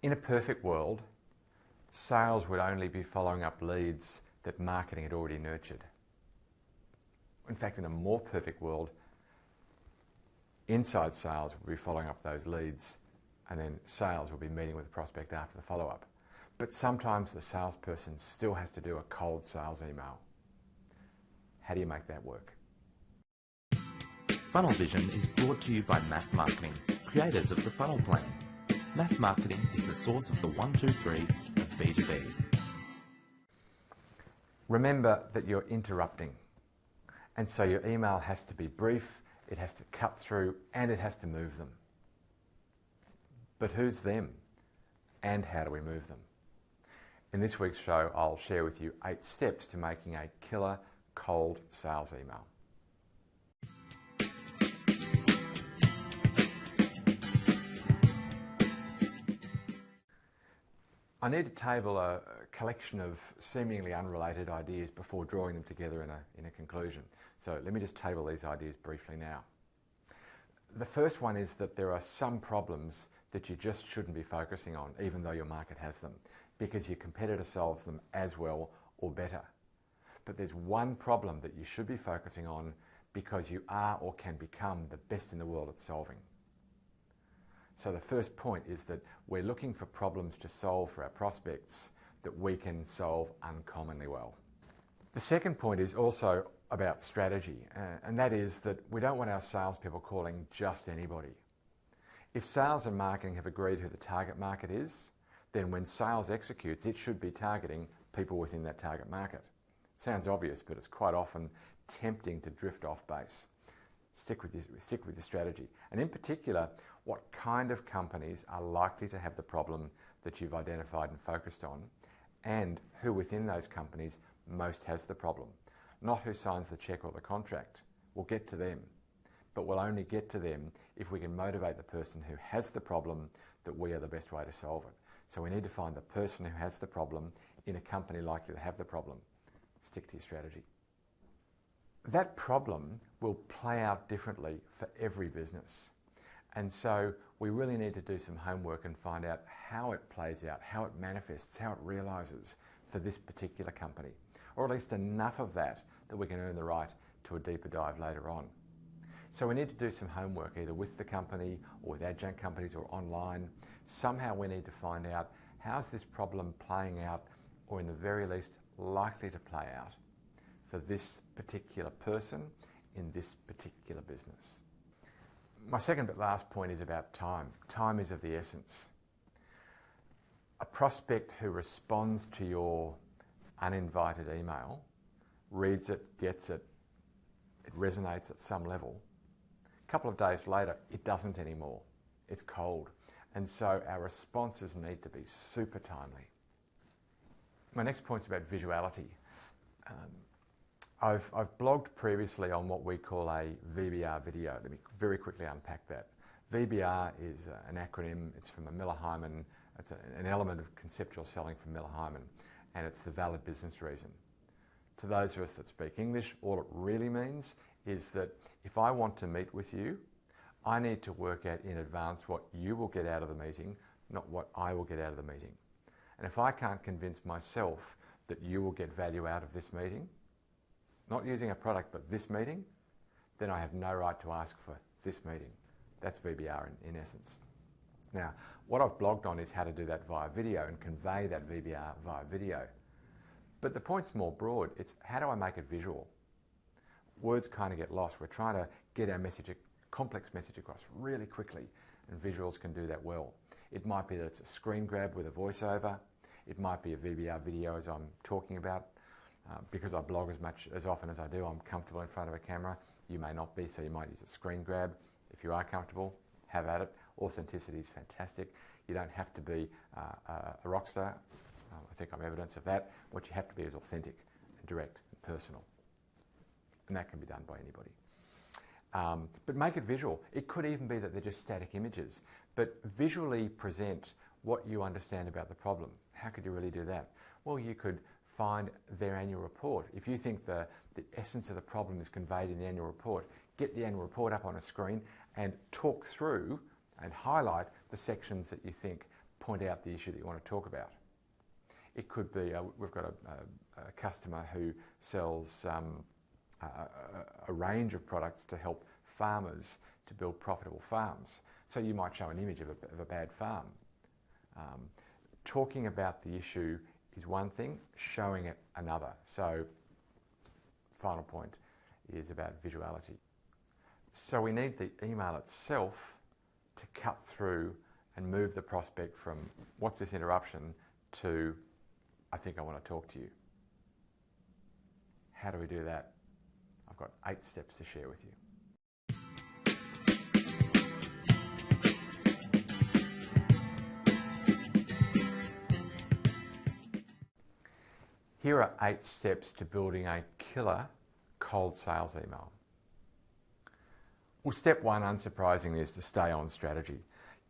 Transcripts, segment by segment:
In a perfect world, sales would only be following up leads that marketing had already nurtured. In fact, in a more perfect world, inside sales would be following up those leads, and then sales will be meeting with the prospect after the follow-up. But sometimes the salesperson still has to do a cold sales email. How do you make that work? Funnel Vision is brought to you by Math Marketing, creators of the Funnel Plan. Math Marketing is the source of the 1, 2, 3 of B2B. Remember that you're interrupting, and so your email has to be brief, it has to cut through, and it has to move them. But who's them, and how do we move them? In this week's show, I'll share with you 8 steps to making a killer cold sales email. I need to table a collection of seemingly unrelated ideas before drawing them together in a conclusion. So let me just table these ideas briefly now. The first one is that there are some problems that you just shouldn't be focusing on, even though your market has them, because your competitor solves them as well or better. But there's one problem that you should be focusing on because you are or can become the best in the world at solving. So the first point is that we're looking for problems to solve for our prospects that we can solve uncommonly well. The second point is also about strategy, and that is that we don't want our salespeople calling just anybody. If sales and marketing have agreed who the target market is, then when sales executes, it should be targeting people within that target market. It sounds obvious, but it's quite often tempting to drift off base. Stick with your strategy. And in particular, what kind of companies are likely to have the problem that you've identified and focused on, and who within those companies most has the problem. Not who signs the check or the contract. We'll get to them, but we'll only get to them if we can motivate the person who has the problem that we are the best way to solve it. So we need to find the person who has the problem in a company likely to have the problem. Stick to your strategy. That problem will play out differently for every business. And so we really need to do some homework and find out how it plays out, how it manifests, how it realises for this particular company, or at least enough of that that we can earn the right to a deeper dive later on. So we need to do some homework either with the company or with adjunct companies or online. Somehow we need to find out how's this problem playing out, or in the very least likely to play out for this particular person in this particular business. My second but last point is about time. Time is of the essence. A prospect who responds to your uninvited email, reads it, gets it, it resonates at some level. A couple of days later, it doesn't anymore. It's cold. And so our responses need to be super timely. My next point is about visuality. I've blogged previously on what we call a VBR video. Let me very quickly unpack that. VBR is an acronym. It's from a Miller Heiman. It's an element of conceptual selling from Miller Heiman, and it's the valid business reason. To those of us that speak English, all it really means is that if I want to meet with you, I need to work out in advance what you will get out of the meeting, not what I will get out of the meeting. And if I can't convince myself that you will get value out of this meeting, not using a product, but this meeting, then I have no right to ask for this meeting. That's VBR in essence. Now, what I've blogged on is how to do that via video and convey that VBR via video. But the point's more broad. It's how do I make it visual? Words kind of get lost. We're trying to get our message, a complex message across really quickly, and visuals can do that well. It might be that it's a screen grab with a voiceover. It might be a VBR video as I'm talking about. Because I blog as often as I do, I'm comfortable in front of a camera. You may not be, so you might use a screen grab. If you are comfortable, have at it. Authenticity is fantastic. You don't have to be a rock star. I think I'm evidence of that. What you have to be is authentic and direct and personal. And that can be done by anybody. But make it visual. It could even be that they're just static images, but visually present what you understand about the problem. How could you really do that? Well, you could find their annual report. If you think the essence of the problem is conveyed in the annual report, get the annual report up on a screen and talk through and highlight the sections that you think point out the issue that you want to talk about. It could be, we've got a customer who sells a range of products to help farmers to build profitable farms. So you might show an image of a bad farm. Talking about the issue is one thing, showing it another. So, final point is about visuality. So we need the email itself to cut through and move the prospect from what's this interruption to I think I want to talk to you. How do we do that? I've got 8 steps to share with you. Here are 8 steps to building a killer cold sales email. Well, step 1, unsurprisingly, is to stay on strategy.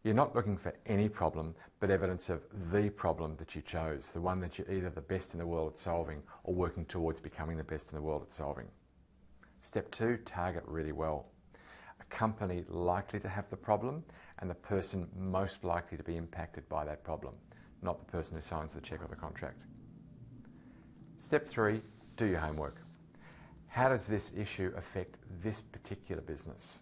You're not looking for any problem, but evidence of the problem that you chose, the one that you're either the best in the world at solving or working towards becoming the best in the world at solving. Step 2, target really well. A company likely to have the problem and the person most likely to be impacted by that problem, not the person who signs the check or the contract. Step 3, do your homework. How does this issue affect this particular business?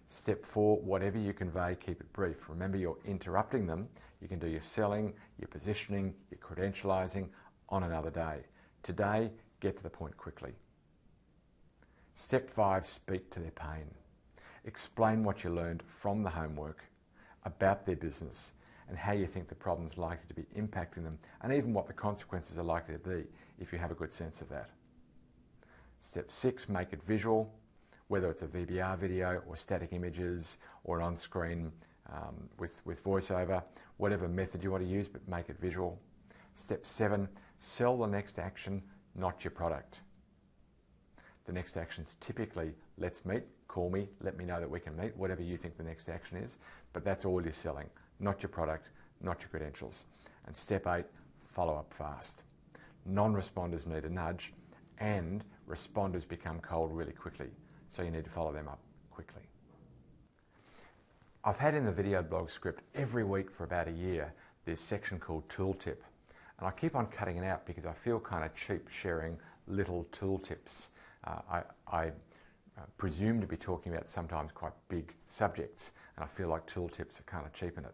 Step 4, whatever you convey, keep it brief. Remember, you're interrupting them. You can do your selling, your positioning, your credentialising on another day. Today, get to the point quickly. Step 5, speak to their pain. Explain what you learned from the homework about their business and how you think the problem's likely to be impacting them, and even what the consequences are likely to be if you have a good sense of that. Step 6, make it visual, whether it's a VBR video or static images or an on-screen with voiceover, whatever method you want to use, but make it visual. Step 7, sell the next action, not your product. The next action is typically, let's meet, call me, let me know that we can meet, whatever you think the next action is, but that's all you're selling, not your product, not your credentials. And step 8, follow up fast. Non-responders need a nudge, and responders become cold really quickly, so you need to follow them up quickly. I've had in the video blog script every week for about a year this section called Tooltip, and I keep on cutting it out because I feel kind of cheap sharing little tooltips. I presume to be talking about sometimes quite big subjects, and I feel like tooltips are kind of cheap in it.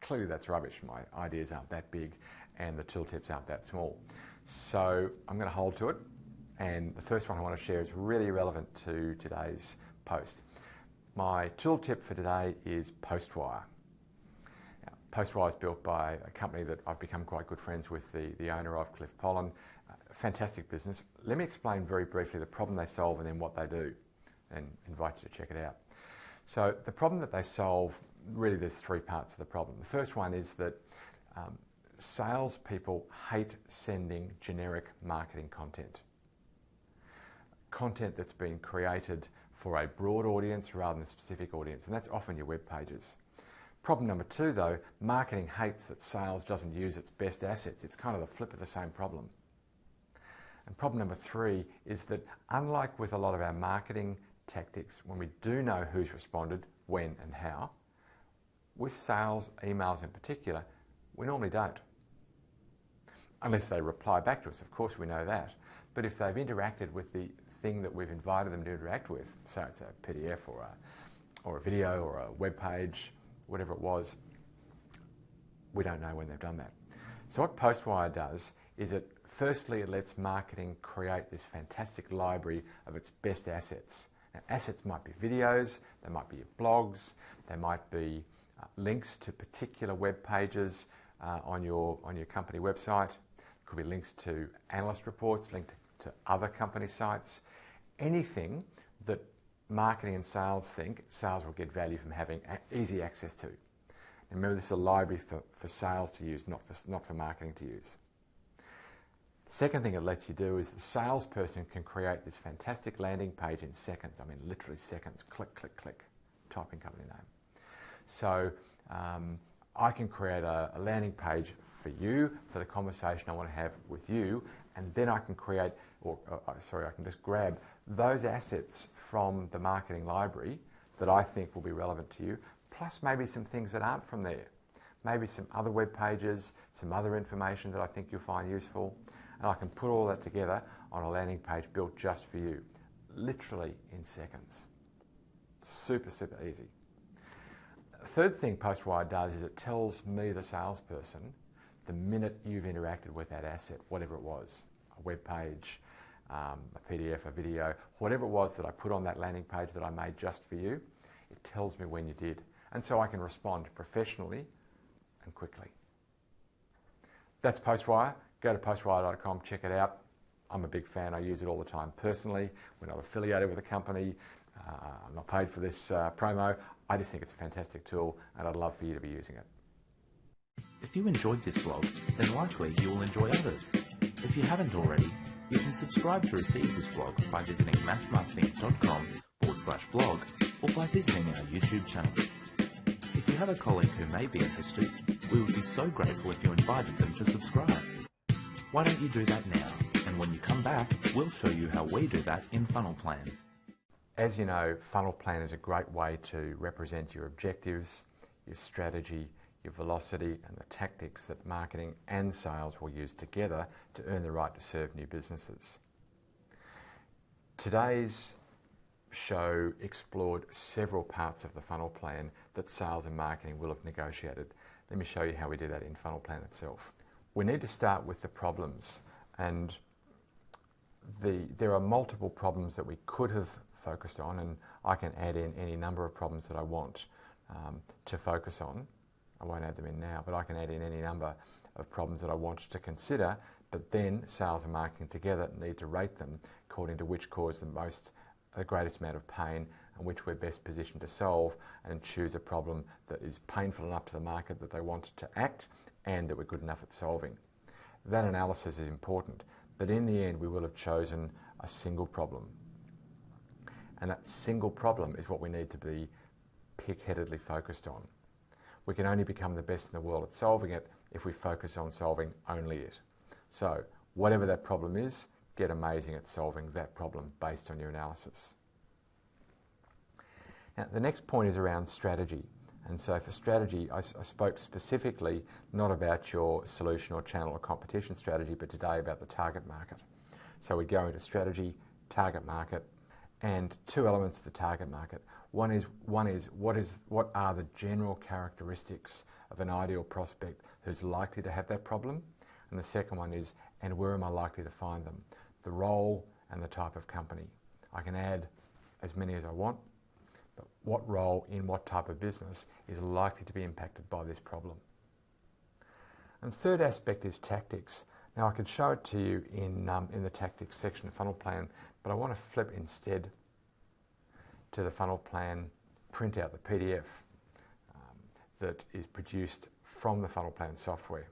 Clearly that's rubbish. My ideas aren't that big and the tooltips aren't that small. So I'm going to hold to it, and the first one I want to share is really relevant to today's post. My tooltip for today is Postwire. Now, Postwire is built by a company that I've become quite good friends with, the owner of, Cliff Pollan. Fantastic business. Let me explain very briefly the problem they solve and then what they do, and invite you to check it out. So the problem that they solve, really there's 3 parts of the problem. The first one is that salespeople hate sending generic marketing content. Content that's been created for a broad audience rather than a specific audience, and that's often your web pages. Problem number 2 though, marketing hates that sales doesn't use its best assets. It's kind of the flip of the same problem. And problem number 3 is that unlike with a lot of our marketing tactics, when we do know who's responded, when and how, with sales emails in particular, we normally don't. Unless they reply back to us, of course we know that. But if they've interacted with the thing that we've invited them to interact with, so it's a PDF or a video or a web page, whatever it was, we don't know when they've done that. So what Postwire does is it firstly lets marketing create this fantastic library of its best assets. Now, assets might be videos, they might be your blogs, they might be links to particular web pages on your company website. It could be links to analyst reports, linked to other company sites. Anything that marketing and sales think sales will get value from having easy access to. And remember, this is a library for sales to use, not for marketing to use. The second thing it lets you do is the salesperson can create this fantastic landing page in seconds. I mean, literally seconds. Click, click, click. Type in company name. So I can create a landing page for you, for the conversation I want to have with you, and then I can create, I can just grab those assets from the marketing library that I think will be relevant to you, plus maybe some things that aren't from there. maybe some other web pages, some other information that I think you'll find useful, and I can put all that together on a landing page built just for you, literally in seconds. Super, super easy. The third thing Postwire does is it tells me, the salesperson, the minute you've interacted with that asset, whatever it was, a web page, a PDF, a video, whatever it was that I put on that landing page that I made just for you, it tells me when you did. And so I can respond professionally and quickly. That's Postwire. Go to postwire.com, check it out. I'm a big fan. I use it all the time personally. We're not affiliated with a company. I'm not paid for this promo. I just think it's a fantastic tool, and I'd love for you to be using it. If you enjoyed this blog, then likely you will enjoy others. If you haven't already, you can subscribe to receive this blog by visiting mathmarketing.com/blog or by visiting our YouTube channel. If you have a colleague who may be interested, we would be so grateful if you invited them to subscribe. Why don't you do that now? And when you come back, we'll show you how we do that in Funnel Plan. As you know, Funnel Plan is a great way to represent your objectives, your strategy, your velocity, and the tactics that marketing and sales will use together to earn the right to serve new businesses. Today's show explored several parts of the Funnel Plan that sales and marketing will have negotiated. Let me show you how we do that in Funnel Plan itself. We need to start with the problems, and there are multiple problems that we could have focused on, and I can add in any number of problems that I want to focus on. I won't add them in now, but I can add in any number of problems that I want to consider, but then sales and marketing together need to rate them according to which cause the greatest amount of pain and which we're best positioned to solve, and choose a problem that is painful enough to the market that they want to act and that we're good enough at solving. That analysis is important, but in the end we will have chosen a single problem. And that single problem is what we need to be pig-headedly focused on. We can only become the best in the world at solving it if we focus on solving only it. So, whatever that problem is, get amazing at solving that problem based on your analysis. Now, the next point is around strategy. And so for strategy, I spoke specifically not about your solution or channel or competition strategy, but today about the target market. So we go into strategy, target market, and two elements of the target market. One is what are the general characteristics of an ideal prospect who's likely to have that problem? And the second one is, and where am I likely to find them? The role and the type of company. I can add as many as I want, but what role in what type of business is likely to be impacted by this problem? And the third aspect is tactics. Now I could show it to you in the tactics section of Funnel Plan, but I want to flip instead to the Funnel Plan printout, the PDF that is produced from the Funnel Plan software.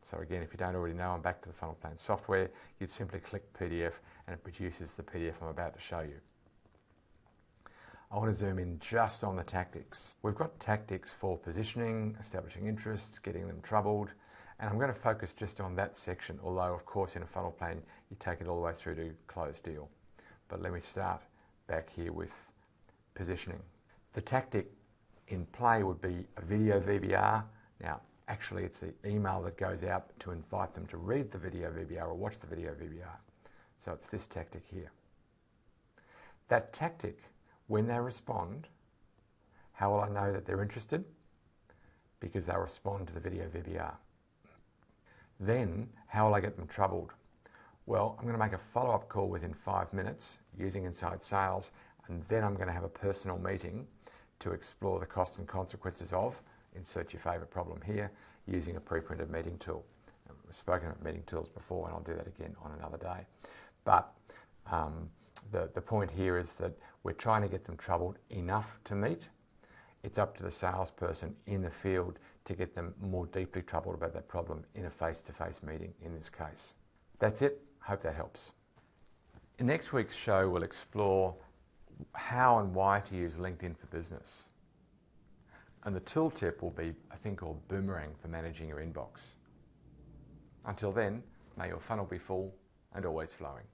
So again, if you don't already know, I'm back to the Funnel Plan software. You'd simply click PDF and it produces the PDF I'm about to show you. I want to zoom in just on the tactics. We've got tactics for positioning, establishing interest, getting them troubled, and I'm going to focus just on that section, although of course in a Funnel Plan you take it all the way through to close deal. But let me start back here with positioning. The tactic in play would be a video VBR. Now actually it's the email that goes out to invite them to read the video VBR or watch the video VBR. So it's this tactic here. That tactic, when they respond, how will I know that they're interested? Because they'll respond to the video VBR. Then, how will I get them troubled? Well, I'm going to make a follow-up call within 5 minutes using Inside Sales, and then I'm going to have a personal meeting to explore the cost and consequences of, insert your favourite problem here, using a pre-printed meeting tool. We've spoken about meeting tools before, and I'll do that again on another day. But the point here is that we're trying to get them troubled enough to meet. It's up to the salesperson in the field to get them more deeply troubled about that problem in a face-to-face meeting in this case. That's it. Hope that helps. In next week's show, we'll explore how and why to use LinkedIn for Business. And the tooltip will be a thing called Boomerang for managing your inbox. Until then, may your funnel be full and always flowing.